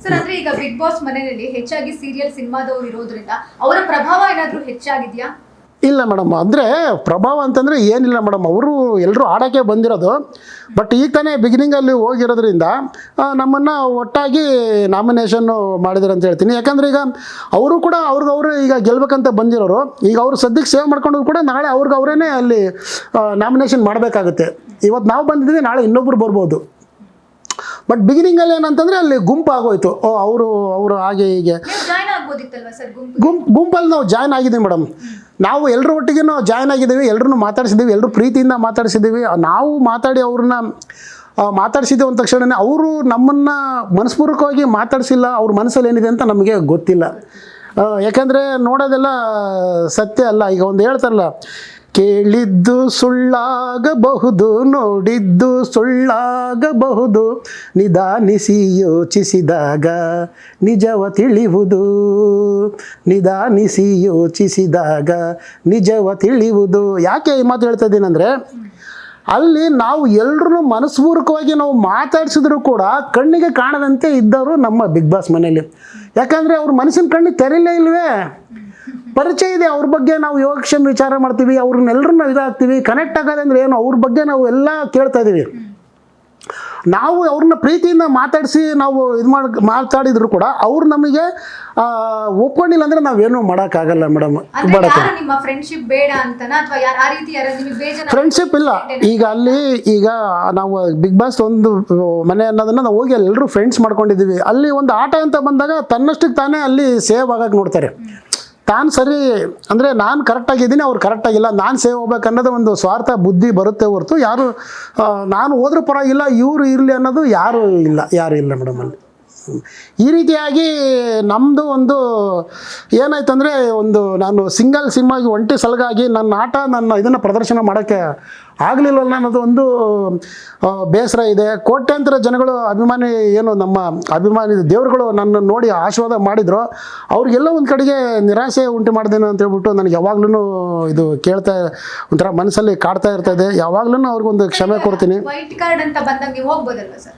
Sir ಅಂದ್ರೆ ಈಗ big boss ಮನೆಯಲ್ಲಿ ಹೆಚ್ಚಾಗಿ ಸೀರಿಯಲ್ ಸಿನಿಮಾದವರು ಇರೋದ್ರಿಂದ ಅವರ ಪ್ರಭಾವ ಏನಾದರೂ ಹೆಚ್ಚಾಗಿದೆಯಾ? ಇಲ್ಲ ಮೇಡಮ್, ಅಂದರೆ ಪ್ರಭಾವ ಅಂತಂದರೆ ಏನಿಲ್ಲ ಮೇಡಮ್, ಅವರು ಎಲ್ಲರೂ ಆಡೋಕ್ಕೆ ಬಂದಿರೋದು. ಬಟ್ ಈಗ ತಾನೇ ಬಿಗಿನಿಂಗಲ್ಲಿ ಹೋಗಿರೋದ್ರಿಂದ ನಮ್ಮನ್ನು ಒಟ್ಟಾಗಿ ನಾಮಿನೇಷನ್ನು ಮಾಡಿದ್ರು ಅಂತ ಹೇಳ್ತೀನಿ. ಯಾಕಂದರೆ ಈಗ ಅವರು ಕೂಡ ಅವ್ರಿಗವರು ಈಗ ಗೆಲ್ಬೇಕಂತ ಬಂದಿರೋರು. ಈಗ ಅವರು ಸದ್ಯಕ್ಕೆ ಸೇವ್ ಮಾಡ್ಕೊಂಡು ಕೂಡ ನಾಳೆ ಅವ್ರಿಗವರೇ ಅಲ್ಲಿ ನಾಮಿನೇಷನ್ ಮಾಡಬೇಕಾಗುತ್ತೆ. ಇವತ್ತು ನಾವು ಬಂದಿದ್ದೀವಿ, ನಾಳೆ ಇನ್ನೊಬ್ಬರು ಬರ್ಬೋದು. ಬಟ್ ಬಿಗಿನಿಂಗಲ್ಲಿ ಏನಂತಂದರೆ ಅಲ್ಲಿ ಗುಂಪು ಆಗೋಯ್ತು. ಅವರು ಹಾಗೆ ಹೀಗೆ ಗುಂಪಲ್ಲಿ ನಾವು ಜಾಯ್ನ್ ಆಗಿದ್ದೀವಿ ಮೇಡಮ್. ನಾವು ಎಲ್ಲರ ಒಟ್ಟಿಗೆ ಜಾಯ್ನ್ ಆಗಿದ್ದೀವಿ, ಎಲ್ಲರೂ ಮಾತಾಡಿಸಿದ್ದೀವಿ, ಎಲ್ಲರೂ ಪ್ರೀತಿಯಿಂದ ಮಾತಾಡಿಸಿದ್ದೀವಿ. ನಾವು ಮಾತಾಡಿ ಅವ್ರನ್ನ ಮಾತಾಡಿಸಿದ್ದೀವಿ ಅಂದ ತಕ್ಷಣ ಅವರು ನಮ್ಮನ್ನು ಮನಸ್ಪೂರ್ವಕವಾಗಿ ಮಾತಾಡಿಸಿಲ್ಲ, ಅವ್ರ ಮನಸ್ಸಲ್ಲಿ ಏನಿದೆ ಅಂತ ನಮಗೆ ಗೊತ್ತಿಲ್ಲ. ಯಾಕಂದರೆ ನೋಡೋದೆಲ್ಲ ಸತ್ಯ ಅಲ್ಲ. ಈಗ ಒಂದು ಹೇಳ್ತಾರಲ್ಲ, ಕೇಳಿದ್ದು ಸುಳ್ಳಾಗಬಹುದು, ನೋಡಿದ್ದು ಸುಳ್ಳಾಗಬಹುದು, ನಿಧಾನಿಸಿ ಯೋಚಿಸಿದಾಗ ನಿಜವ ತಿಳಿಯುವುದು, ನಿಧಾನಿಸಿ ಯೋಚಿಸಿದಾಗ ನಿಜವ ತಿಳಿಯುವುದು. ಯಾಕೆ ಈ ಮಾತು ಹೇಳ್ತಾ ಇದ್ದೀನಂದರೆ, ಅಲ್ಲಿ ನಾವು ಎಲ್ಲರೂ ಮನಸ್ಪೂರ್ವಕವಾಗಿ ನಾವು ಮಾತಾಡಿಸಿದ್ರು ಕೂಡ ಕಣ್ಣಿಗೆ ಕಾಣದಂತೆ ಇದ್ದವರು ನಮ್ಮ ಬಿಗ್ ಬಾಸ್ ಮನೆಯಲ್ಲಿ. ಯಾಕಂದರೆ ಅವ್ರ ಮನಸ್ಸಿನ ಕಣ್ಣಿಗೆ ತೆರೀಲೇ ಇಲ್ವೇ, ಪರಿಚಯ ಇದೆ, ಅವ್ರ ಬಗ್ಗೆ ನಾವು ಯೋಗಕ್ಷೇಮ ವಿಚಾರ ಮಾಡ್ತೀವಿ, ಅವ್ರನ್ನೆಲ್ಲರನ್ನ ಇದಾಗ್ತೀವಿ. ಕನೆಕ್ಟ್ ಆಗೋದಂದ್ರೆ ಏನು, ಅವ್ರ ಬಗ್ಗೆ ನಾವು ಎಲ್ಲ ಕೇಳ್ತಾ ಇದ್ದೀವಿ. ನಾವು ಅವ್ರನ್ನ ಪ್ರೀತಿಯಿಂದ ಮಾತಾಡಿಸಿ ನಾವು ಮಾತಾಡಿದ್ರು ಕೂಡ ಅವ್ರು ನಮಗೆ ಒಪ್ಕೊಂಡಿಲ್ಲ ಅಂದರೆ ನಾವೇನು ಮಾಡೋಕ್ಕಾಗಲ್ಲ ಮೇಡಮ್. ಫ್ರೆಂಡ್ಶಿಪ್ ಇಲ್ಲ. ಈಗ ಅಲ್ಲಿ ನಾವು ಬಿಗ್ ಬಾಸ್ ಒಂದು ಮನೆ ಅನ್ನೋದನ್ನು ನಾವು ಹೋಗಿ ಎಲ್ಲರೂ ಫ್ರೆಂಡ್ಸ್ ಮಾಡ್ಕೊಂಡಿದ್ದೀವಿ. ಅಲ್ಲಿ ಒಂದು ಆಟ ಅಂತ ಬಂದಾಗ ತನ್ನಷ್ಟಕ್ಕೆ ತಾನೇ ಅಲ್ಲಿ ಸೇವ್ ಆಗಕ್ಕೆ ನೋಡ್ತಾರೆ. ತಾನು ಸರಿ ಅಂದರೆ ನಾನು ಕರೆಕ್ಟಾಗಿದ್ದೀನಿ, ಅವ್ರು ಕರೆಕ್ಟಾಗಿಲ್ಲ, ನಾನು ಸೇವ್ ಹೋಗ್ಬೇಕನ್ನೋದು ಒಂದು ಸ್ವಾರ್ಥ ಬುದ್ಧಿ ಬರುತ್ತೆ ಹೊರತು ಯಾರು ನಾನು ಹೋದ್ರೂ ಪರವಾಗಿಲ್ಲ ಇವರು ಇರಲಿ ಅನ್ನೋದು ಯಾರೂ ಇಲ್ಲ ಮೇಡಮ್. ಅಲ್ಲಿ ಈ ರೀತಿಯಾಗಿ ನಮ್ಮದು ಒಂದು ಏನಾಯ್ತು ಅಂದರೆ, ನಾನು ಸಿಂಗಲ್ ಸಿಮ್ಮಾಗಿ ಒಂಟಿ ಸಲಗಾಗಿ ನನ್ನ ಇದನ್ನು ಪ್ರದರ್ಶನ ಮಾಡೋಕ್ಕೆ ಆಗಲಿಲ್ಲವಲ್ಲ ಅನ್ನೋದು ಒಂದು ಬೇಸರ ಇದೆ. ಕೋಟ್ಯಾಂತರ ಜನಗಳು ನಮ್ಮ ಅಭಿಮಾನಿ ದೇವರುಗಳು ನನ್ನ ನೋಡಿ ಆಶೀರ್ವಾದ ಮಾಡಿದ್ರು. ಅವ್ರಿಗೆಲ್ಲ ಒಂದು ಕಡೆಗೆ ನಿರಾಸೆ ಉಂಟು ಮಾಡಿದೇನೋ ಅಂತ ಹೇಳ್ಬಿಟ್ಟು ನನಗೆ ಯಾವಾಗ್ಲೂ ಇದು ಕೇಳ್ತಾ ಒಂಥರ ಮನಸ್ಸಲ್ಲಿ ಕಾಡ್ತಾ ಇರ್ತದೆ. ಯಾವಾಗ್ಲೂ ಅವ್ರಿಗೊಂದು ಕ್ಷಮೆ ಕೊಡ್ತೀನಿ. ವೈಟ್ ಕಾರ್ಡ್ ಅಂತ ಬಂದಾಗ ನೀವು ಹೋಗ್ಬೋದಲ್ವ ಸರ್?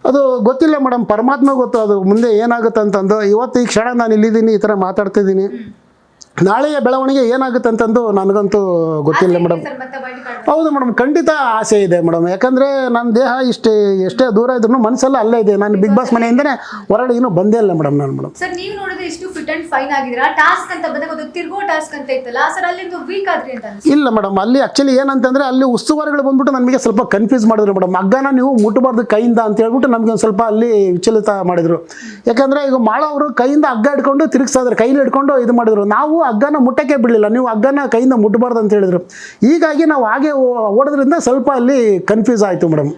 ಅದು ಗೊತ್ತಿಲ್ಲ ಮೇಡಮ್, ಪರಮಾತ್ಮ ಗೊತ್ತು ಅದು ಮುಂದೆ ಏನಾಗುತ್ತೆ ಅಂತಂದು. ಇವತ್ತು ಈ ಕ್ಷಣ ನಾನು ಇಲ್ಲಿದ್ದೀನಿ, ಈ ಥರ ಮಾತಾಡ್ತಿದ್ದೀನಿ. ನಾಳೆಯ ಬೆಳವಣಿಗೆ ಏನಾಗುತ್ತೆ ಅಂತಂದು ನನಗಂತೂ ಗೊತ್ತಿಲ್ಲ ಮೇಡಮ್. ಹೌದು ಮೇಡಮ್, ಖಂಡಿತ ಆಸೆ ಇದೆ ಮೇಡಮ್. ಯಾಕಂದರೆ ನನ್ನ ದೇಹ ಎಷ್ಟೇ ದೂರ ಇದ್ರೂ ಮನಸ್ಸೆಲ್ಲ ಅಲ್ಲೇ ಇದೆ. ನಾನು ಬಿಗ್ ಬಾಸ್ ಮನೆಯಿಂದನೇ ಹೊರಗಡೆ ಇನ್ನೂ ಬಂದೇ ಇಲ್ಲ ಮೇಡಮ್. ಮೇಡಮ್ ಸರ್, ನೀವು ನೋಡಿದ್ರೆ ಇಷ್ಟು ಫಿಟ್ ಅಂಡ್ ಫೈನ್ ಆಗಿದ್ದೀರಾ. ಟಾಸ್ಕ್ ಅಂತ ಬಂದಾಗ ಅದು ತಿರ್ಗೋ ಟಾಸ್ಕ್ ಅಂತ ಇತ್ತಲ್ಲ ಸರ್, ಅಲ್ಲಿ ವೀಕ್ ಆದ್ರಿ ಅಂತ ಅನ್ಸುತ್ತೆ. ಇಲ್ಲ ಮೇಡಮ್, ಅಲ್ಲಿ ಆ್ಯಕ್ಚುಲಿ ಏನಂತಂದರೆ ಅಲ್ಲಿ ಉಸ್ತುವಾರಿಗಳು ಬಂದ್ಬಿಟ್ಟು ನಮಗೆ ಸ್ವಲ್ಪ ಕನ್ಫ್ಯೂಸ್ ಮಾಡಿದ್ರು ಮೇಡಮ್. ಹಗ್ಗನ ನೀವು ಮುಟ್ಟಬಾರ್ದು ಕೈಯಿಂದ ಅಂತ ಹೇಳ್ಬಿಟ್ಟು ನಮಗೆ ಒಂದು ಸ್ವಲ್ಪ ಅಲ್ಲಿ ವಿಚಲಿತ ಮಾಡಿದರು. ಯಾಕಂದರೆ ಈಗ ಮಾಡೋರು ಕೈಯಿಂದ ಹಗ್ಗ ಹಿಡ್ಕೊಂಡು ತಿರುಗಿಸಿದ್ರೆ, ಕೈಲಿ ಹಿಡ್ಕೊಂಡು ಇದು ಮಾಡಿದ್ರು. ನಾವು ಹಗ್ಗನ ಮುಟ್ಟಕ್ಕೆ ಬಿಡಲಿಲ್ಲ, ನೀವು ಹಗ್ಗನ ಕೈಯಿಂದ ಮುಟ್ಟಬಾರ್ದು ಅಂತ ಹೇಳಿದ್ರು. ಹೀಗಾಗಿ ನಾವು ಹಾಗೆ ಓಡೋದ್ರಿಂದ ಸ್ವಲ್ಪ ಅಲ್ಲಿ ಕನ್ಫ್ಯೂಸ್ ಆಯಿತು ಮೇಡಮ್.